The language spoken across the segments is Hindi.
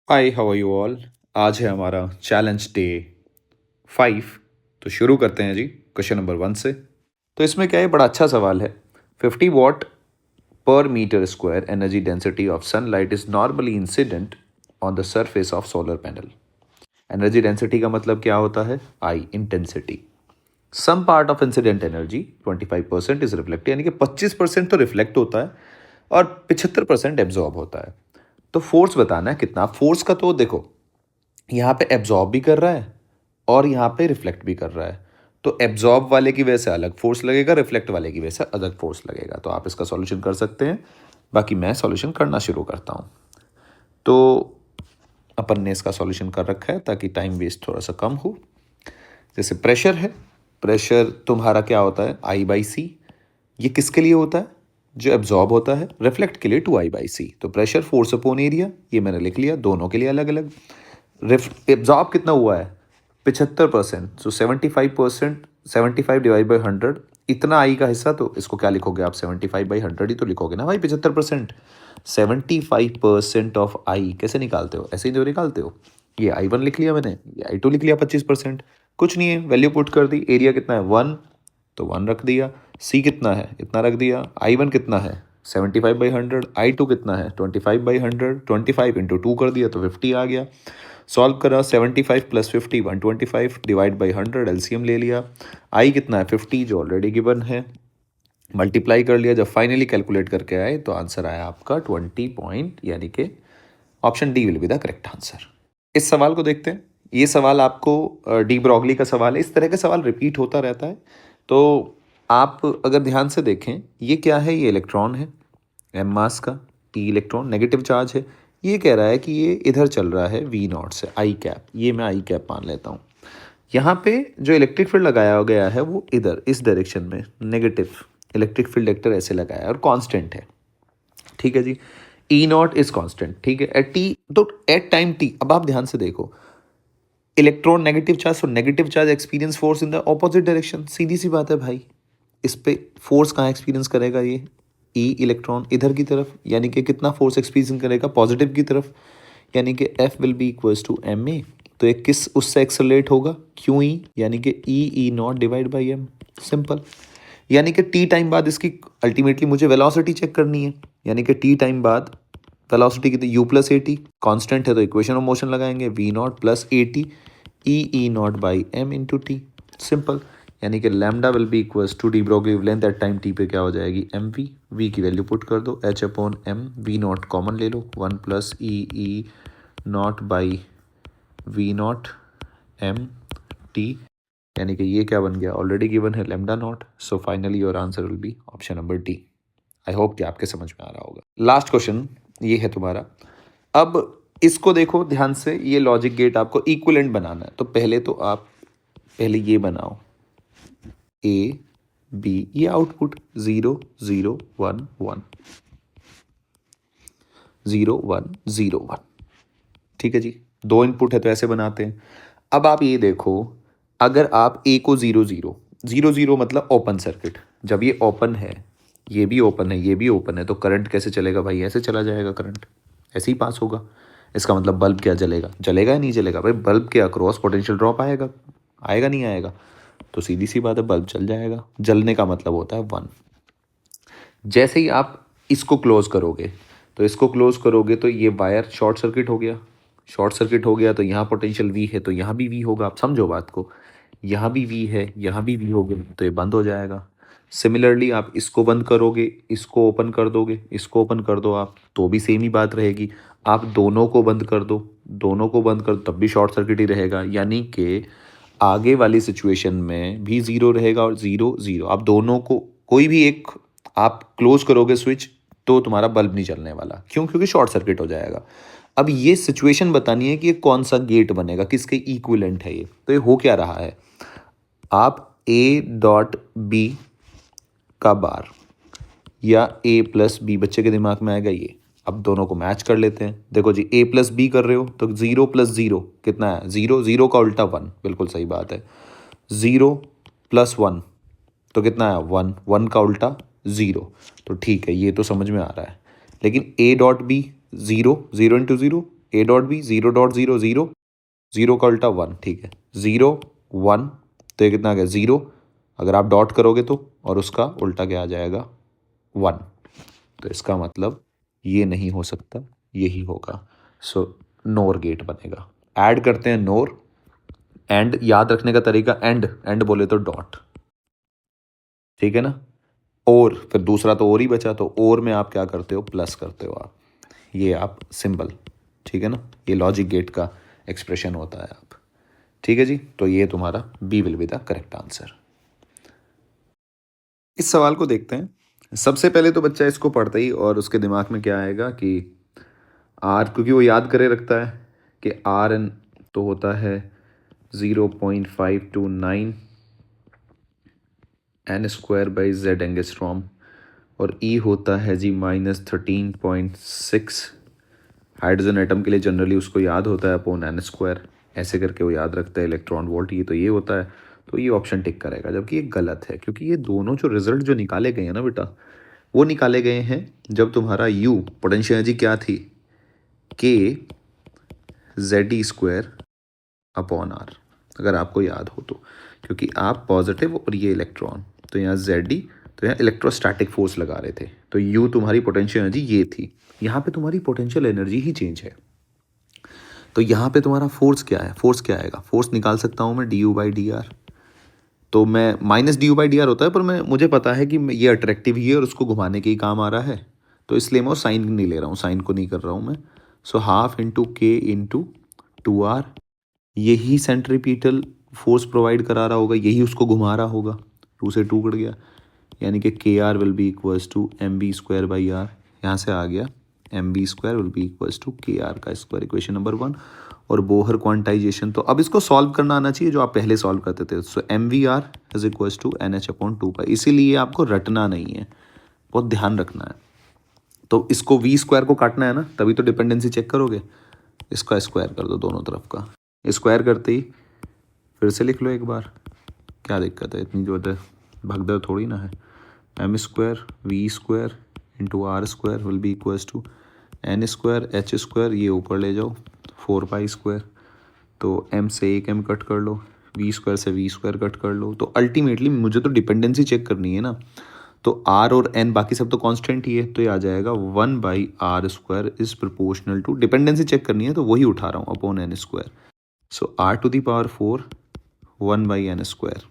Hi how are you all. आज है हमारा चैलेंज डे 5। तो शुरू करते हैं जी क्वेश्चन नंबर 1 से। तो इसमें क्या है, बड़ा अच्छा सवाल है। 50 watt per meter square energy density of sunlight is normally incident on the surface of solar panel. Energy density का मतलब क्या होता है? I, intensity. Some part of incident energy 25% is reflect, यानी कि 25% तो रिफ्लेक्ट होता है और 75% एब्जॉर्ब होता है। तो फोर्स बताना है कितना। फोर्स का तो देखो, यहाँ पे एब्जॉर्ब भी कर रहा है और यहाँ पे रिफ्लेक्ट भी कर रहा है। तो एब्जॉर्ब वाले की वजह से अलग फोर्स लगेगा, रिफ्लेक्ट वाले की वजह से अलग फोर्स लगेगा। तो आप इसका सॉल्यूशन कर सकते हैं। बाकी मैं सॉल्यूशन करना शुरू करता हूँ। तो अपन ने इसका सॉल्यूशन कर रखा है ताकि टाइम वेस्ट थोड़ा सा कम हो। जैसे प्रेशर है, प्रेशर तुम्हारा क्या होता है? आई बाई सी। ये किसके लिए होता है? जो एब्जॉर्ब होता है। रिफ्लेक्ट के लिए 2I/C। तो प्रेशर फोर्स अपॉन एरिया, ये मैंने लिख लिया, दोनों के लिए अलग अलग। एब्जॉर्ब कितना हुआ है? 75%। सो 75%, 75/100। इतना आई का हिस्सा, तो इसको क्या लिखोगे आप? 75/100 ही तो लिखोगे ना भाई। 75%, 75% ऑफ आई कैसे निकालते हो? ऐसे ही तो निकालते हो। ये I1 लिख लिया मैंने, ये I2 लिख लिया 25%। कुछ नहीं है, वैल्यू पुट कर दी। एरिया कितना है? 1, तो 1 रख दिया। सी कितना है? इतना रख दिया। I1 कितना है? 75/100। I2 कितना है? 25/100। 25 × 2 कर दिया तो 50 आ गया। सॉल्व करा, 75 + 50 125 डिवाइड बाई 100, एलसीएम ले लिया। आई कितना है? 50, जो ऑलरेडी गिवन है। मल्टीप्लाई कर लिया। जब फाइनली कैलकुलेट करके आए तो आंसर आया आपका 20 पॉइंट, यानी कि option D will be the correct answer. इस सवाल को देखते हैं। ये सवाल आपको डी ब्रॉगली का सवाल है। इस तरह का सवाल रिपीट होता रहता है। तो आप अगर ध्यान से देखें, ये क्या है? ये इलेक्ट्रॉन है, एम मास का। टी इलेक्ट्रॉन, नेगेटिव चार्ज है। ये कह रहा है कि ये इधर चल रहा है V0 से, आई कैप। ये मैं आई कैप मान लेता हूँ। यहाँ पे जो इलेक्ट्रिक फील्ड लगाया गया है वो इधर इस डायरेक्शन में नेगेटिव इलेक्ट्रिक फील्ड वेक्टर ऐसे लगाया है और कांस्टेंट है। ठीक है जी। E0 is constant. ठीक है। एट टी, तो एट टाइम टी, अब आप ध्यान से देखो, इलेक्ट्रॉन नेगेटिव चार्ज, तो negative charge experience force in the opposite direction. सीधी सी बात है भाई। इस पे फोर्स कहाँ एक्सपीरियंस करेगा? ये ई इलेक्ट्रॉन इधर की तरफ, यानी कि कितना फोर्स एक्सपीरियंस करेगा? पॉजिटिव की तरफ, यानी कि F will be equals to ma। तो एक किस उससे एक्सेलरेट होगा? क्यू ई, यानी कि E0 divide by m। Simple. यानी कि टी टाइम बाद इसकी अल्टीमेटली मुझे वेलोसिटी चेक करनी है, यानी कि टी टाइम बाद वेलोसिटी कितनी? u plus a t. Constant है तो इक्वेशन ऑफ मोशन लगाएंगे, V0 plus a t E0 by m into t. Simple. यानी कि lambda will be equals to de Broglie wavelength at time t पे क्या हो जाएगी? M v. वी की वैल्यू पुट कर दो, H upon m. V0 common ले लो, 1 plus E0 by V0 m t. यानी कि ये क्या बन गया? ऑलरेडी गिवन है lambda naught. So finally your answer will be option number D. I hope कि आपके समझ में आ रहा होगा। लास्ट क्वेश्चन ये है तुम्हारा। अब इसको देखो ध्यान से। ये लॉजिक गेट आपको इक्विवेलेंट बनाना है। तो पहले तो आप पहले ये बनाओ, ए बी, ये आउटपुट 0 0 1 1 0 1 0 1। ठीक है जी। दो इनपुट है तो ऐसे बनाते हैं। अब आप ये देखो, अगर आप ए को 0 0 0 0 मतलब ओपन सर्किट, जब ये ओपन है, ये भी ओपन है, ये भी ओपन है, तो करंट कैसे चलेगा भाई? ऐसे चला जाएगा करंट, ऐसे ही पास होगा। इसका मतलब बल्ब क्या जलेगा? जलेगा या नहीं जलेगा भाई? बल्ब के अक्रॉस पोटेंशियल ड्रॉप आएगा, आएगा नहीं आएगा? तो सीधी सी बात है, बल्ब जल जाएगा। जलने का मतलब होता है 1। जैसे ही आप इसको क्लोज करोगे, तो इसको क्लोज करोगे तो ये वायर शॉर्ट सर्किट हो गया। शॉर्ट सर्किट हो गया तो यहाँ पोटेंशियल V है, तो यहाँ भी V होगा। आप समझो बात को, यहाँ भी V है, यहाँ भी V होगा, तो ये बंद हो जाएगा। सिमिलरली आप इसको बंद करोगे, इसको ओपन कर दोगे, इसको ओपन कर दो आप, तो भी सेम ही बात रहेगी। आप दोनों को बंद कर दो, दोनों को बंद कर दो, तब भी शॉर्ट सर्किट ही रहेगा। यानी कि आगे वाली सिचुएशन में भी 0 रहेगा और 0 0। आप दोनों को, कोई भी एक आप क्लोज करोगे स्विच, तो तुम्हारा बल्ब नहीं चलने वाला। क्यों? क्योंकि शॉर्ट सर्किट हो जाएगा। अब ये सिचुएशन बतानी है कि ये कौन सा गेट बनेगा, किसके इक्विवेलेंट है ये। तो ये हो क्या रहा है? आप A डॉट बी का बार या A प्लस बी, बच्चे के दिमाग में आएगा ये। अब दोनों को मैच कर लेते हैं। देखो जी, A प्लस बी कर रहे हो तो 0 + 0 कितना है? 0 0 का उल्टा 1। बिल्कुल सही बात है। 0 + 1 तो कितना है? 1 1 का उल्टा 0। तो ठीक है, ये तो समझ में आ रहा है। लेकिन A dot b 0 0 into 0 a dot b 0.00, 0 का उल्टा 1, ठीक है, 0 1, तो ये कितना आ गया 0, अगर आप डॉट करोगे तो, और उसका उल्टा क्या आ जाएगा 1, तो इसका मतलब ये नहीं हो सकता, यही होगा। सो नोर गेट बनेगा। ऐड करते हैं नोर, एंड याद रखने का तरीका, एंड बोले तो डॉट, ठीक है ना। और फिर दूसरा तो और ही बचा, तो और में आप क्या करते हो, प्लस करते हो आप, ये आप सिंबल, ठीक है ना, ये लॉजिक गेट का एक्सप्रेशन होता है आप, ठीक है जी। तो ये तुम्हारा b will be the correct answer. इस सवाल को देखते हैं। सबसे पहले तो बच्चा इसको पढ़ता ही और उसके दिमाग में क्या आएगा कि आर, क्योंकि वो याद करे रखता है कि आर एन तो होता है 0.529 n square by z angstrom, और ई होता है जी -13.6। हाइड्रोजन एटम के लिए जनरली उसको याद होता है अपॉन एन स्क्वायर, ऐसे करके वो याद रखता है इलेक्ट्रॉन वोल्ट, ये तो ये होता है, तो ये ऑप्शन टिक करेगा, जबकि ये गलत है, क्योंकि ये दोनों जो रिजल्ट जो निकाले गए हैं ना बेटा, वो निकाले गए हैं जब तुम्हारा यू पोटेंशियल एनर्जी क्या थी, k z e square upon r, अगर आपको याद हो तो, क्योंकि आप पॉजिटिव और ये इलेक्ट्रॉन, तो यहाँ जेड डी, तो यहाँ इलेक्ट्रोस्टैटिक फोर्स लगा रहे थे, तो यू तुम्हारी पोटेंशियल एनर्जी ये थी, यहाँ पे तुम्हारी पोटेंशियल एनर्जी ही चेंज है, तो यहाँ पे तुम्हारा फोर्स क्या है, फोर्स क्या आएगा, फोर्स निकाल सकता हूँ मैं D you by D R, तो मैं minus D you by D R होता है, पर मैं मुझे पता है कि ये अट्रैक्टिव ही है और उसको घुमाने के ही काम आ रहा है, तो इसलिए मैं साइन नहीं ले रहा हूँ, साइन को नहीं कर रहा हूँ मैं। सो हाफ इंटू के इंटू 2r, यही सेंट्रीपिटल फोर्स प्रोवाइड करा रहा होगा, यही उसको घुमा रहा होगा, 2 से 2 कट गया, यानी कि k r will be equals to m b square by r, यहाँ से आ गया m b square will be equals to k r का स्क्वायर, इक्वेशन नंबर 1। और बोहर क्वांटाइजेशन, तो अब इसको सॉल्व करना आना चाहिए जो आप पहले सॉल्व करते थे। So M V R is equals to N H upon 2 pi, इसीलिए आपको रटना नहीं है, बहुत ध्यान रखना है। तो इसको वी स्क्वायर को काटना है ना, तभी तो डिपेंडेंसी चेक करोगे, इसका स्क्वायर कर दो दोनों तरफ का, स्क्वायर करते ही फिर से लिख लो एक बार, क्या दिक्कत है, इतनी जो है भगदड़ थोड़ी ना है। M square v square into r square will be equals to n square h square, ये ऊपर ले जाओ 4 पाई स्क्वायर, तो एम से एक एम कट कर लो, वी स्क्वायर से वी स्क्वायर कट कर लो, तो अल्टीमेटली मुझे तो डिपेंडेंसी चेक करनी है ना, तो आर और एन बाकी सब तो कांस्टेंट ही है, तो ये आ जाएगा 1 by r square is proportional to, dependency check करनी है तो वही उठा रहा हूँ, upon N square. So r to the power 4 1 by n square,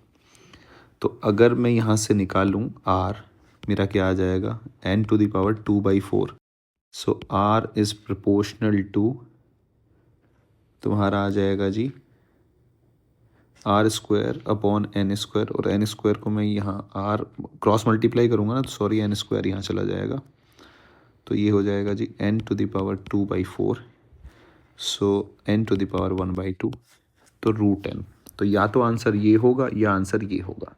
तो अगर मैं यहाँ से निकालूँ आर, मेरा क्या आ जाएगा N to the power 2 by 4, so R is proportional to तुम्हारा आ जाएगा G R square upon N square, और एन स्क्वायर को मैं यहाँ आर क्रॉस मल्टीप्लाई करूँगा ना, तो सॉरी एन स्क्वायर यहाँ चला जाएगा, तो ये हो जाएगा G N to the power 2 by 4, so N to the power 1 by 2, तो रूट एन, तो या तो आंसर ये होगा या आंसर ये होगा।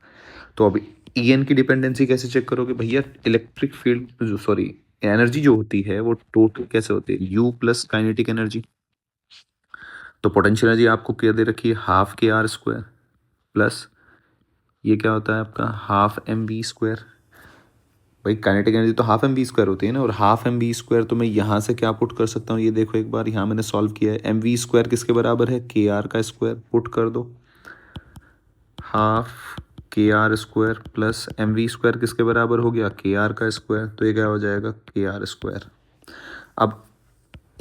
तो अब ई एन की डिपेंडेंसी कैसे चेक करोगे भैया, इलेक्ट्रिक फील्ड जो सॉरी एनर्जी जो होती है वो टोटल कैसे होती है, यू प्लस काइनेटिक एनर्जी, तो पोटेंशियल एनर्जी आपको क्या दे रखी है, half k r square plus ये क्या होता है आपका हाफ एम बी स्क्वायर, भाई काइनेटिक एनर्जी तो हाफ एम बी स्क्वायर होती है ना, और हाफ एम बी स्क्वायर तो मैं यहाँ से क्या पुट कर सकता हूँ, ये देखो एक बार, यहाँ मैंने सॉल्व किया है, एम वी स्क्वायर किसके बराबर है, के आर का स्क्वायर, पुट कर दो, half k r square plus m v square किसके बराबर हो गया, के आर का स्क्वायर, तो ये क्या हो जाएगा के आर स्क्वायर। अब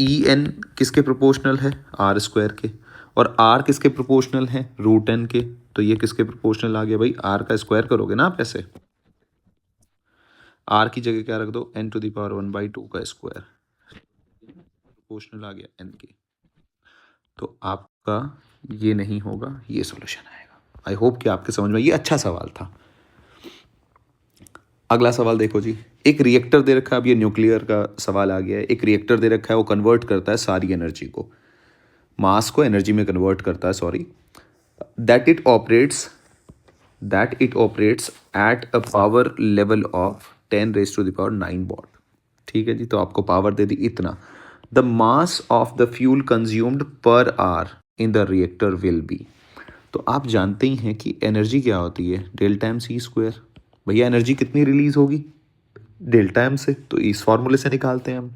ई एन किसके प्रोपोर्शनल है, आर स्क्वायर के, और आर किसके प्रोपोर्शनल है, रूट एन के, तो ये किसके प्रोपोर्शनल आ गया भाई, आर का स्क्वायर करोगे ना आप ऐसे, आर की जगह क्या रख दो n to the power 1 by 2 का स्क्वायर, प्रोपोर्शनल आ गया एन के, तो आपका ये नहीं होगा, ये सॉल्यूशन आएगा। आई होप कि आपके समझ में, ये अच्छा सवाल था। अगला सवाल देखो जी, एक रिएक्टर दे रखा है, अब ये न्यूक्लियर का सवाल आ गया है, एक रिएक्टर दे रखा है, वो कन्वर्ट करता है सारी एनर्जी को, मास को एनर्जी में कन्वर्ट करता है, sorry, that it operates at a power level of 10 raise to the power 9 watt, ठीक है जी, तो आपको पावर दे दी इतना, the mass of the fuel consumed per hour in the reactor will be, तो आप जानते ही हैं कि एनर्जी क्या होती है, डेल्टा एम सी स्क्वायर, भैया एनर्जी कितनी रिलीज होगी डेल्टा एम से, तो इस फॉर्मूले से निकालते हैं हम,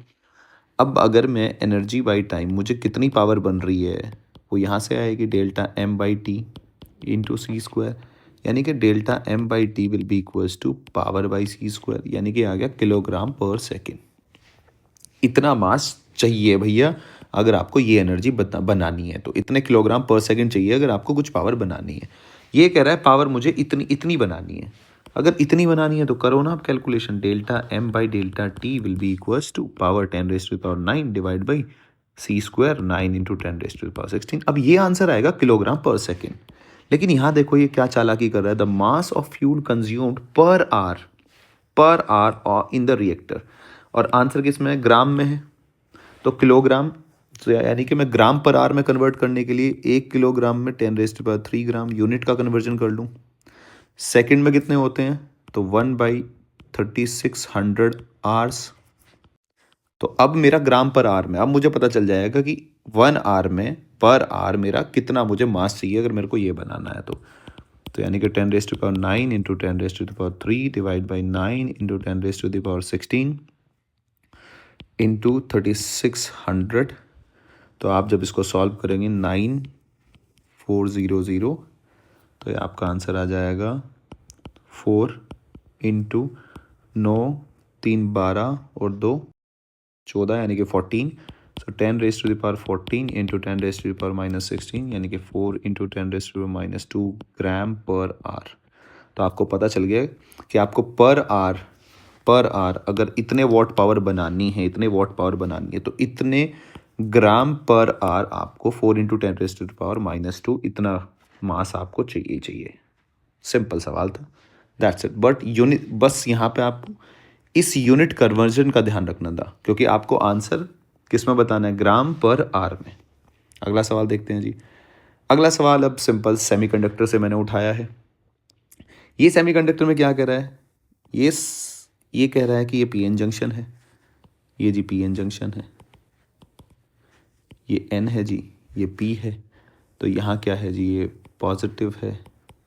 अब अगर मैं एनर्जी बाई टाइम, मुझे कितनी पावर बन रही है वो यहाँ से आएगी delta m by t into c square, यानी कि delta m by t will be equals to power by c square, यानी कि आ गया किलोग्राम पर सेकेंड। इतना मास चाहिए भैया अगर आपको ये एनर्जी बनानी है, तो इतने किलोग्राम पर सेकंड चाहिए अगर आपको कुछ पावर बनानी है। ये कह रहा है पावर मुझे इतनी इतनी बनानी है। अगर इतनी बनानी है तो करो ना आप calculation, delta m by delta t will be equals to power 10⁻⁹ divide by c square 9 into 10⁻16। अब ये आंसर आएगा किलोग्राम पर सेकेंड। लेकिन यहाँ देखो ये क्या चालाकी कर रहा है, the mass of fuel consumed per hour in the reactor, और आंसर किस में है, ग्राम में है, तो किलोग्राम, तो यानी कि मैं ग्राम पर आवर में कन्वर्ट करने के लिए 1 किलोग्राम में 10⁻³ ग्राम यूनिट का कन्वर्जन कर लूँ। सेकंड में कितने होते हैं, तो 1/3600 आवर्स। तो अब मेरा ग्राम पर आवर में, अब मुझे पता चल जाएगा कि 1 आवर में पर आवर मेरा कितना मुझे मास चाहिए अगर मेरे को ये बनाना है तो यानी कि 10⁻9 into 10⁻³ divide by 9 into 10⁻16 into 3600। तो आप जब इसको सॉल्व करेंगे 9400, तो ये आपका आंसर आ जाएगा 4 इंटू 9 3 12 और 2 14, यानी कि 14। सो 10⁻14 इंटू 10⁻⁻16 यानी कि 4 इंटू 10⁻⁻2 ग्राम पर आवर। तो आपको पता चल गया कि आपको पर आवर अगर इतने वॉट पावर बनानी है, तो इतने ग्राम पर आवर आपको 4 इंटू 10⁻⁻2 इतना मास आपको चाहिए ही चाहिए। सिंपल सवाल था, दैट्स इट। बट यूनिट, बस यहाँ पे आपको इस यूनिट कन्वर्जन का ध्यान रखना था, क्योंकि आपको आंसर किस में बताना है, ग्राम पर आवर में। अगला सवाल देखते हैं जी। अगला सवाल अब सिंपल सेमीकंडक्टर से मैंने उठाया है। ये सेमीकंडक्टर में क्या कह रहा है, ये कह रहा है कि ये पीएन जंक्शन है, ये जी पीएन जंक्शन है, ये एन है जी, ये पी है। तो यहाँ क्या है जी, ये पॉजिटिव है,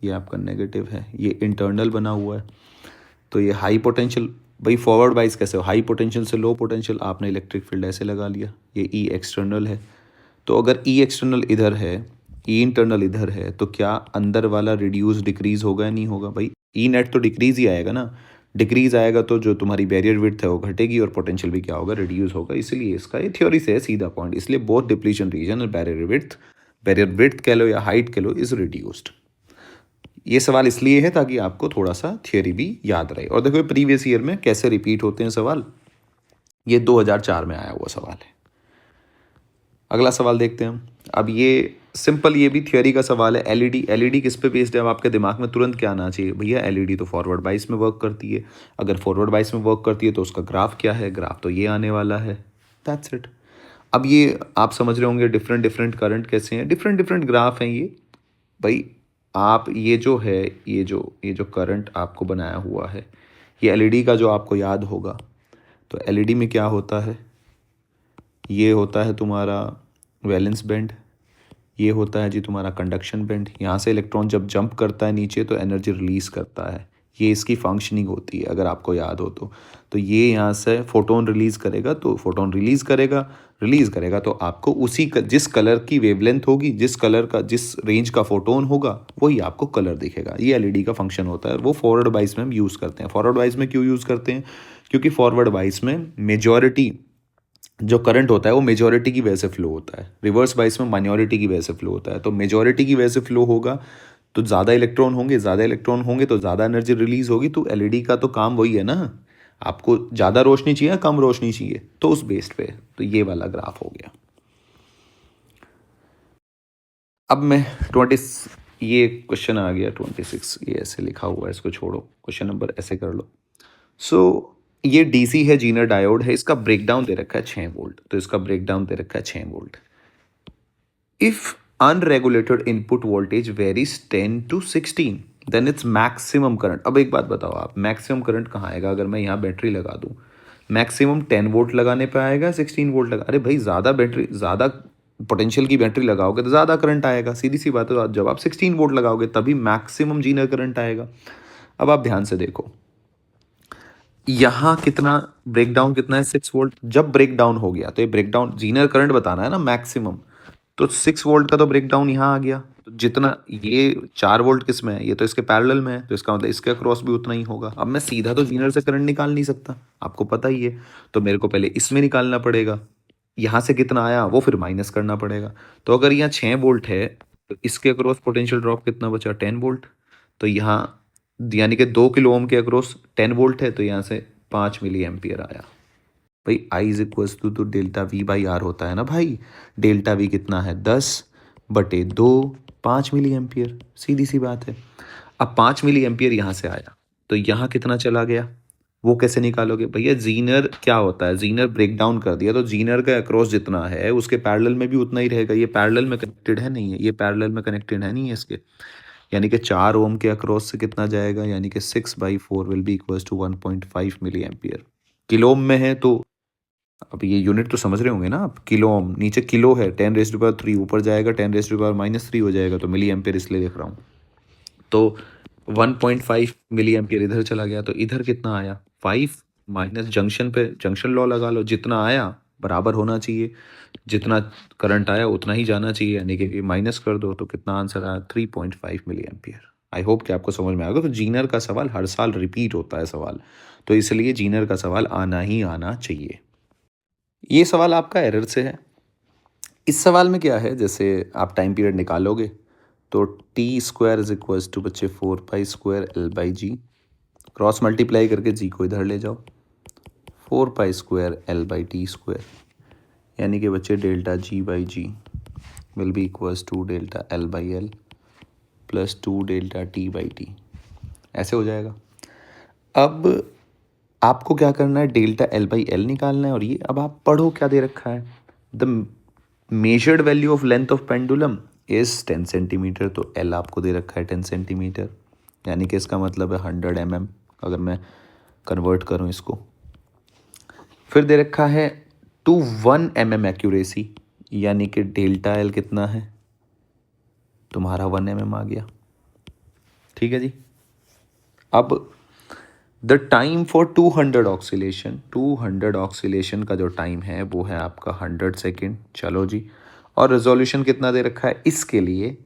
ये आपका नेगेटिव है, ये इंटरनल बना हुआ है। तो ये हाई पोटेंशियल, भाई फॉरवर्ड वाइज कैसे हो, हाई पोटेंशियल से लो पोटेंशियल, आपने इलेक्ट्रिक फील्ड ऐसे लगा लिया। ये ई एक्सटर्नल है, तो अगर ई एक्सटर्नल इधर है, ई इंटरनल इधर है, तो क्या अंदर वाला रिड्यूस डिक्रीज होगा या नहीं होगा, भाई ई नेट तो डिक्रीज ही आएगा ना। डिक्रीज आएगा तो जो तुम्हारी बैरियर विड्थ है वो घटेगी और पोटेंशियल भी क्या होगा, रिड्यूस होगा। इसलिए इसका ये थ्योरी से है सीधा पॉइंट, इसलिए बोथ डिप्लीशन रीजन और बैरियर विड्थ कह लो या हाइट कह लो इज रिड्यूस्ड। ये सवाल इसलिए है ताकि आपको थोड़ा सा थियोरी भी याद रहे। और देखो प्रीवियस ईयर में कैसे रिपीट होते हैं सवाल, ये 2004 में आया हुआ सवाल है। अगला सवाल देखते हैं हम। अब ये सिंपल, ये भी थियोरी का सवाल है। एलईडी किस पे बेस्ड है, अब आपके दिमाग में तुरंत क्या आना चाहिए, भैया एलईडी तो फॉरवर्ड बाइस में वर्क करती है। अगर फॉरवर्ड बाइस में वर्क करती है तो उसका ग्राफ क्या है, ग्राफ तो ये आने वाला है, दैट्स इट। अब ये आप समझ रहे होंगे डिफरेंट करंट कैसे हैं, डिफरेंट ग्राफ हैं ये। भाई आप ये जो है, ये जो करंट आपको बनाया हुआ है, ये एलईडी का जो आपको याद होगा, तो एलईडी में क्या होता है, ये होता है तुम्हारा वैलेंस बैंड, ये होता है जी तुम्हारा कंडक्शन बैंड। यहाँ से इलेक्ट्रॉन जब जंप करता है नीचे तो एनर्जी रिलीज़ करता है, ये इसकी फंक्शनिंग होती है अगर आपको याद हो तो ये यहाँ से फोटोन रिलीज़ करेगा, तो फोटोन रिलीज़ करेगा तो आपको उसी जिस कलर की वेवलेंथ होगी, जिस रेंज का फोटोन होगा वही आपको कलर दिखेगा। ये एलईडी का फंक्शन होता है। वो फॉरवर्ड बाइस में हम यूज़ करते हैं। फॉरवर्ड बाइस में क्यों यूज़ करते हैं, क्योंकि फॉरवर्ड बाइस में मेजॉरिटी जो करंट होता है वो मेजॉरिटी की वजह से फ्लो होता है, रिवर्स बाइस में माइनॉरिटी की वजह से फ्लो होता है। तो मेजॉरिटी की वजह से फ्लो होगा तो ज़्यादा इलेक्ट्रॉन होंगे तो ज़्यादा एनर्जी रिलीज होगी। तो एलईडी का तो काम वही है ना, आपको ज़्यादा रोशनी चाहिए कम रोशनी चाहिए, तो उस बेस्ड पे। तो ये वाला ग्राफ हो गया। अब मैं 26, ये क्वेश्चन आ गया 26, ये ऐसे लिखा हुआ है, इसको छोड़ो, क्वेश्चन नंबर ऐसे कर लो। सो ये डीसी है, जीनर डायोड है, इसका ब्रेकडाउन दे रखा है 6 वोल्ट, तो इसका ब्रेकडाउन दे रखा है 6 volt. If unregulated input voltage varies 10 to 16 then it's maximum current. अब एक बात बताओ आप, मैक्सिमम करंट कहाँ आएगा, अगर मैं यहाँ बैटरी लगा दूँ, मैक्सिमम 10 वोल्ट लगाने पे आएगा, 16 वोल्ट लगा, अरे भाई ज़्यादा पोटेंशियल की बैटरी लगाओगे तो ज़्यादा करंट आएगा, सीधी सी बात है। जब आप 16 वोल्ट लगाओगे तभी मैक्सिमम जीनर करंट आएगा। अब आप ध्यान से देखो, यहाँ कितना ब्रेकडाउन कितना है 6 वोल्ट। जब ब्रेकडाउन हो गया तो ये ब्रेकडाउन जीनर करंट बताना है ना मैक्सिमम, तो 6 वोल्ट का तो ब्रेकडाउन यहाँ आ गया। तो जितना ये 4 वोल्ट किस में है, ये तो इसके पैरेलल में है, तो इसका मतलब इसके अक्रॉस भी उतना ही होगा। अब मैं सीधा तो जीनर से करंट निकाल नहीं सकता, आपको पता ही है, तो मेरे को पहले इसमें निकालना पड़ेगा। यहाँ से कितना आया वो फिर माइनस करना पड़ेगा। तो अगर यहाँ 6 वोल्ट है तो इसके अक्रॉस पोटेंशियल ड्रॉप कितना बचा 10 वोल्ट। तो यहाँ यानी कि 2 किलो ओम के अक्रॉस 10 वोल्ट है, तो यहाँ से 5 मिली एम्पियर आया। भाई I is equal to delta V by R होता है ना भाई। डेल्टा वी कितना है 10/2, 5 मिली एम्पियर, सीधी सी बात है। अब 5 मिली एम्पियर यहाँ से आया तो यहाँ कितना चला गया वो कैसे निकालोगे भैया। जीनर क्या होता है, जीनर ब्रेक डाउन कर दिया तो जीनर का अक्रॉस जितना है उसके पैरेलल में भी उतना ही रहेगा। ये पैरेलल में कनेक्टेड है नहीं है, ये पैरेलल में कनेक्टेड है नहीं है इसके, यानी कि 4 ओम के अक्रॉस से कितना जाएगा, यानी कि 6/4 will be equals to 1.5 milli ampere. Kilo ohm में है तो अब ये यूनिट तो समझ रहे होंगे ना आप। किलो ओम नीचे किलो है 10⁻3, ऊपर जाएगा 10⁻³ हो जाएगा, तो मिली एम्पियर इसलिए लिख रहा हूँ। तो 1.5 मिली एम्पियर इधर चला गया, तो इधर कितना आया 5 माइनस जंक्शन पे जंक्शन लॉ लगा लो, जितना आया बराबर होना चाहिए, जितना करंट आया उतना ही जाना चाहिए, यानी कि माइनस कर दो तो कितना आंसर आया 3.5 मिली एम्पियर। आई होप कि आपको समझ में आएगा। तो जीनर का सवाल हर साल रिपीट होता है सवाल, तो इसलिए जीनर का सवाल आना ही आना चाहिए। ये सवाल आपका एरर से है। इस सवाल में क्या है, जैसे आप टाइम पीरियड निकालोगे तो t² इज इक्वल्स टू बच्चे 4π² L/g, क्रॉस मल्टीप्लाई करके g को इधर ले जाओ, 4π² L/t², यानी कि बच्चे delta g/g will be equals to delta L/L plus 2 delta t/t, ऐसे हो जाएगा। अब आपको क्या करना है, डेल्टा L/L निकालना है। और ये अब आप पढ़ो क्या दे रखा है, the measured value of length of pendulum is 10 centimetre. तो L आपको दे रखा है 10 सेंटीमीटर, यानी कि इसका मतलब है 100 mm, अगर मैं कन्वर्ट करूं इसको। फिर दे रखा है टू 1 mm एक्यूरेसी, यानी कि डेल्टा L कितना है तुम्हारा 1 mm आ गया। ठीक है जी। अब the time for 200 oscillation, 200 oscillation का जो टाइम है वो है आपका 100 सेकेंड। चलो जी। और रेजोल्यूशन कितना दे रखा है इसके लिए,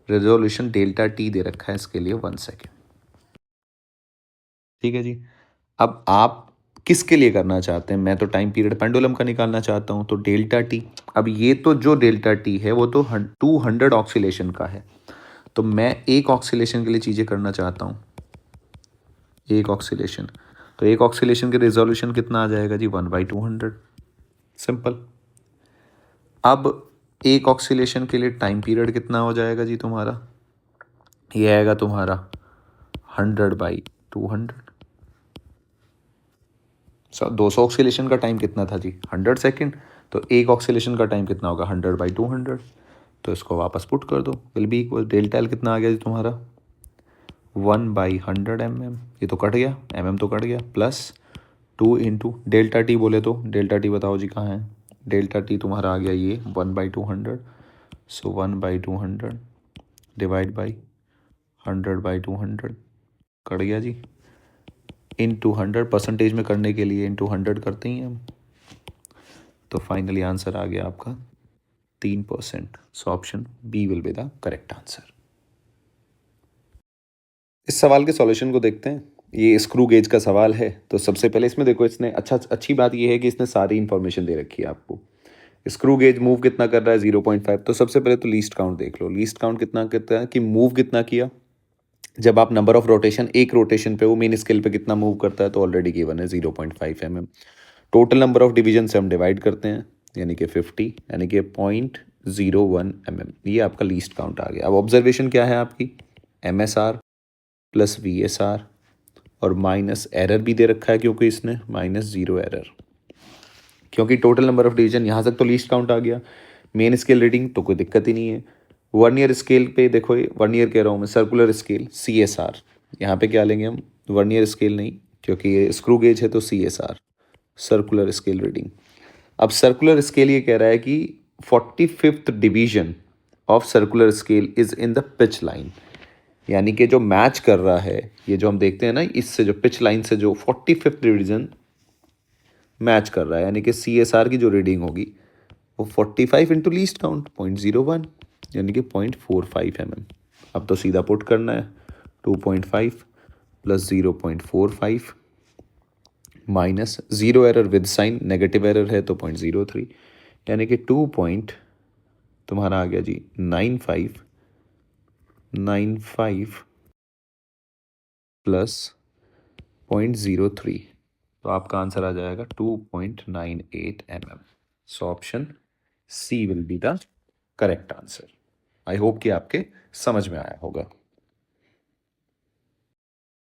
रेजोल्यूशन डेल्टा टी दे रखा है इसके लिए 1 सेकेंड। ठीक है जी। अब आप किसके लिए करना चाहते हैं, मैं तो टाइम पीरियड पेंडुलम का निकालना चाहता हूँ, तो डेल्टा टी। अब ये तो जो डेल्टा टी है वो तो 200 ऑक्सीलेशन का है, तो मैं एक ऑक्सीलेशन के लिए चीज़ें करना चाहता हूँ, एक ऑक्सीलेशन। तो एक ऑक्सीलेशन के रेजोल्यूशन कितना आ जाएगा जी 1/200, सिंपल। अब एक ऑक्सीलेशन के लिए टाइम पीरियड कितना हो जाएगा जी तुम्हारा, ये आएगा तुम्हारा 100/200। 200 ऑक्सीलेशन का टाइम कितना था जी 100 सेकेंड, तो एक ऑक्सीलेशन का टाइम कितना होगा 100/200। तो इसको वापस पुट कर दो, will be equal delta L कितना आ गया जी तुम्हारा 1/100 mm, ये तो कट गया, mm तो कट गया, प्लस 2 इंटू डेल्टा टी बोले तो डेल्टा टी बताओ जी कहाँ है, डेल्टा टी तुम्हारा आ गया ये 1/200। सो 1/200 डिवाइड बाई 100/200 कट गया जी, इंटू 100 परसेंटेज में करने के लिए इंटू 100 करते ही हम, तो फाइनली आंसर आ गया आपका 3%। So option b will be the correct answer. इस सवाल के सॉल्यूशन को देखते हैं। ये स्क्रू गेज का सवाल है, तो सबसे पहले इसमें देखो, इसने अच्छी बात ये है कि इसने सारी इन्फॉर्मेशन दे रखी है आपको। स्क्रू गेज मूव कितना कर रहा है 0.5, तो सबसे पहले तो लीस्ट काउंट देख लो। लीस्ट काउंट कितना करता है कि मूव कितना किया, जब आप नंबर ऑफ रोटेशन, एक रोटेशन पे वो मेन स्केल पे कितना मूव करता है, तो ऑलरेडी गिवन है 0.5 mm। Total number of division से हम डिवाइड करते हैं, यानी कि 50, यानी कि 0.01 mm। ये आपका लीस्ट काउंट आ गया। अब ऑब्जर्वेशन क्या है आपकी, MSR प्लस VSR और माइनस एरर भी दे रखा है, क्योंकि इसने -0 एरर, क्योंकि टोटल नंबर ऑफ डिवीजन यहाँ तक तो लीस्ट काउंट आ गया। मेन स्केल रीडिंग तो कोई दिक्कत ही नहीं है। वर्नियर स्केल पे देखो, ये वर्नियर कह रहा हूँ मैं, सर्कुलर स्केल CSR, यहाँ पे क्या लेंगे हम, वर्नियर स्केल नहीं, क्योंकि ये स्क्रू गेज है तो CSR, सर्कुलर स्केल रीडिंग। अब सर्कुलर स्केल ये कह रहा है कि 45th division of circular scale is in the pitch line, यानी कि जो मैच कर रहा है, ये जो हम देखते हैं ना, इससे जो पिच लाइन से जो 45th डिवीजन मैच कर रहा है, यानी कि CSR की जो रीडिंग होगी वो 45 इंटू लीस्ट काउंट 0.01 यानी कि 0.45 mm। अब तो सीधा पुट करना है, 2.5 plus 0.45 minus zero error with sign, negative error है तो 0.03 यानी कि 2 पॉइंट तुम्हारा आ गया जी 95 प्लस 0.03, तो आपका आंसर आ जाएगा 2.98 mm। So option c will be the correct answer. I hope कि आपके समझ में आया होगा।